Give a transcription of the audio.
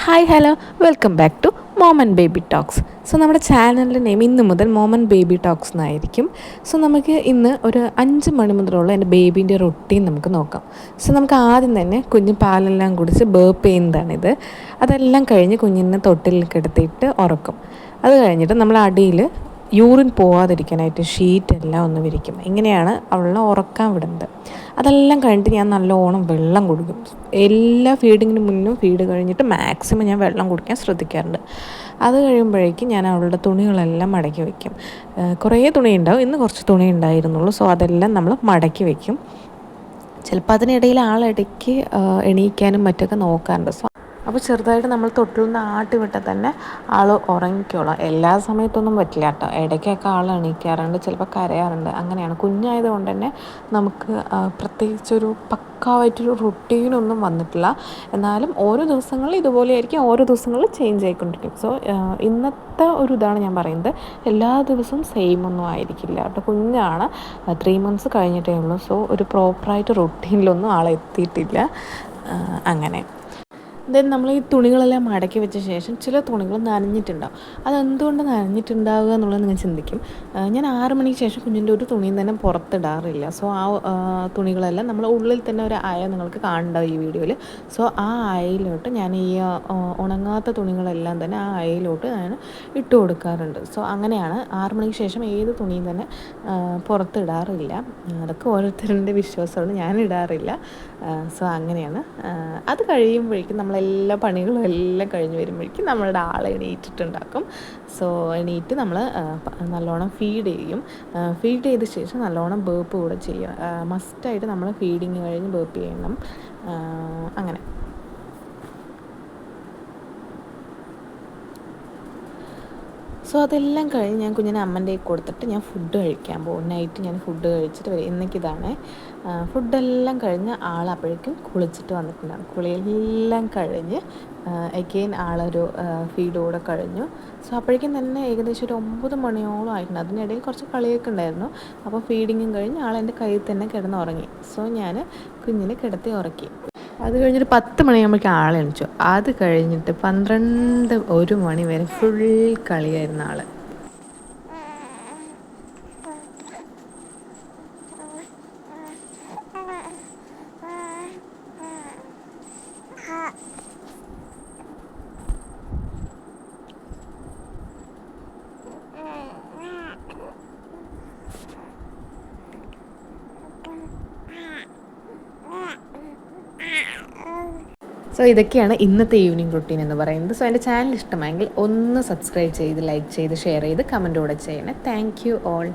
Hi hello welcome back to mom and baby talks. So നമ്മുടെ ചാനലിൻ്റെ name ഇന്ന് മുതൽ മോം ആൻഡ് ബേബി ടോക്സ് എന്നായിരിക്കും. സോ നമുക്ക് ഇന്ന് ഒരു 5 മണി മുതലുള്ള എൻ്റെ ബേബീൻ്റെ റൊട്ടീൻ നമുക്ക് നോക്കാം. സോ നമുക്ക് ആദ്യം തന്നെ കുഞ്ഞ് പാലെല്ലാം കുടിച്ച് ബേപ്പ് ചെയ്യുന്നതാണിത്. അതെല്ലാം കഴിഞ്ഞ് കുഞ്ഞിനെ തൊട്ടിൽ കിടത്തിയിട്ട് ഉറക്കും. അത് കഴിഞ്ഞിട്ട് നമ്മൾ അടിയിൽ യൂറിൻ പോവാതിരിക്കാനായിട്ട് ഷീറ്റെല്ലാം ഒന്ന് വിരിക്കും. ഇങ്ങനെയാണ് അവളെ ഉറക്കാൻ വിടുന്നത്. അതെല്ലാം കഴിഞ്ഞിട്ട് ഞാൻ നല്ലോണം വെള്ളം കുടിക്കും. എല്ലാ ഫീഡിങ്ങിന് മുന്നും ഫീഡ് കഴിഞ്ഞിട്ട് മാക്സിമം ഞാൻ വെള്ളം കുടിക്കാൻ ശ്രദ്ധിക്കാറുണ്ട്. അത് കഴിയുമ്പോഴേക്കും ഞാൻ അവളുടെ തുണികളെല്ലാം മടക്കി വയ്ക്കും. കുറേ തുണി ഉണ്ടാവും, ഇന്ന് കുറച്ച് തുണി ഉണ്ടായിരുന്നുള്ളൂ. സോ അതെല്ലാം നമ്മൾ മടക്കി വയ്ക്കും. ചിലപ്പോൾ അതിനിടയിൽ ആളിടയ്ക്ക് എണീക്കാനും മറ്റൊക്കെ നോക്കാറുണ്ട്. സോ അപ്പോൾ ചെറുതായിട്ട് നമ്മൾ തൊട്ടിൽ നിന്ന് ആട്ടി വിട്ടാൽ തന്നെ ആൾ ഉറങ്ങിക്കോളാം. എല്ലാ സമയത്തൊന്നും പറ്റില്ല കേട്ടോ, ഇടയ്ക്കൊക്കെ ആൾ എണീക്കാറുണ്ട്, ചിലപ്പോൾ കരയാറുണ്ട്. അങ്ങനെയാണ്. കുഞ്ഞായതുകൊണ്ട് തന്നെ നമുക്ക് പ്രത്യേകിച്ചൊരു പക്കാവായിട്ടൊരു റുട്ടീനൊന്നും വന്നിട്ടില്ല. എന്നാലും ഓരോ ദിവസങ്ങളിൽ ഇതുപോലെയായിരിക്കും, ഓരോ ദിവസങ്ങളിൽ ചേഞ്ച് ആയിക്കൊണ്ടിരിക്കും. സോ ഇന്നത്തെ ഒരു ഇതാണ് ഞാൻ പറയുന്നത്. എല്ലാ ദിവസവും സെയിം ഒന്നും ആയിരിക്കില്ല കേട്ടോ. കുഞ്ഞാണ്, 3 months കഴിഞ്ഞിട്ടേ ഉള്ളൂ. സോ ഒരു പ്രോപ്പറായിട്ട് റുട്ടീനിലൊന്നും ആളെത്തിയിട്ടില്ല. അങ്ങനെ ദെൻ നമ്മൾ ഈ തുണികളെല്ലാം മടക്കി വെച്ച ശേഷം ചില തുണികൾ നനഞ്ഞിട്ടുണ്ടാവും. അതെന്തുകൊണ്ട് നനഞ്ഞിട്ടുണ്ടാവുക എന്നുള്ളത് നിങ്ങൾ ചിന്തിക്കും. ഞാൻ 6 മണിക്ക് ശേഷം കുഞ്ഞിൻ്റെ ഒരു തുണിയും തന്നെ പുറത്തിടാറില്ല. സോ ആ തുണികളെല്ലാം നമ്മൾ ഉള്ളിൽ തന്നെ ഒരു അയ നിങ്ങൾക്ക് കാണണ്ടാവും ഈ വീഡിയോയിൽ. സോ ആ അയയിലോട്ട് ഞാൻ ഈ ഉണങ്ങാത്ത തുണികളെല്ലാം തന്നെ ആ അയയിലോട്ട് ഞാൻ ഇട്ട് കൊടുക്കാറുണ്ട്. സോ അങ്ങനെയാണ്. 6 മണിക്ക് ശേഷം ഏത് തുണിയും തന്നെ പുറത്തിടാറില്ല. അതൊക്കെ ഓരോരുത്തരുടെ വിശ്വാസമാണ്, ഞാൻ ഇടാറില്ല. സോ അങ്ങനെയാണ്. അത് കഴിയുമ്പോഴേക്കും നമ്മളെല്ലാ പണികളും എല്ലാം കഴിഞ്ഞ് വരുമ്പോഴേക്കും നമ്മളുടെ ആളെ എണീറ്റിട്ടുണ്ടാക്കും. സോ എണീറ്റ് നമ്മൾ നല്ലോണം ഫീഡ് ചെയ്യും. ഫീഡ് ചെയ്ത ശേഷം നല്ലോണം ബേപ്പ് കൂടെ ചെയ്യും. മസ്റ്റായിട്ട് നമ്മൾ ഫീഡിങ് കഴിഞ്ഞ് ബേപ്പ് ചെയ്യണം. അങ്ങനെ സോ അതെല്ലാം കഴിഞ്ഞ് ഞാൻ കുഞ്ഞിനെ അമ്മൻ്റെ കൊടുത്തിട്ട് ഞാൻ ഫുഡ് കഴിക്കാൻ പോകും. നൈറ്റ് ഞാൻ ഫുഡ് കഴിച്ചിട്ട് വരും. ഇന്നേക്കിതാണ് ഫുഡെല്ലാം കഴിഞ്ഞ് ആൾ അപ്പോഴേക്കും കുളിച്ചിട്ട് വന്നിട്ടുണ്ടാകും. കുളിയെല്ലാം കഴിഞ്ഞ് അഗെയിൻ ആളൊരു ഫീഡ് കൂടെ കഴിഞ്ഞു. സോ അപ്പോഴേക്കും തന്നെ ഏകദേശം ഒരു 9 മണിയോളം ആയിട്ടുണ്ട്. അതിനിടയിൽ കുറച്ച് കളിയൊക്കെ ഉണ്ടായിരുന്നു. അപ്പോൾ ഫീഡിങ്ങും കഴിഞ്ഞ് ആളെൻ്റെ കയ്യിൽ തന്നെ കിടന്നുറങ്ങി. സോ ഞാൻ കുഞ്ഞിനെ കിടത്തി ഉറക്കി. അത് കഴിഞ്ഞിട്ട് 10 മണിയാകുമ്പോഴേക്കും ആളെണിച്ചു. അത് കഴിഞ്ഞിട്ട് 12-1 മണി വരെ ഫുൾ കളിയായിരുന്ന ആൾ. സോ ഇതൊക്കെയാണ് ഇന്നത്തെ ഈവനിങ് റുട്ടീൻ എന്ന് പറയുന്നത്. സോ എൻ്റെ ചാനൽ ഇഷ്ടമായെങ്കിൽ ഒന്ന് സബ്സ്ക്രൈബ് ചെയ്ത്, ലൈക്ക് ചെയ്ത്, ഷെയർ ചെയ്ത്, കമൻറ്റോടെ ചെയ്യണേ. Thank you all.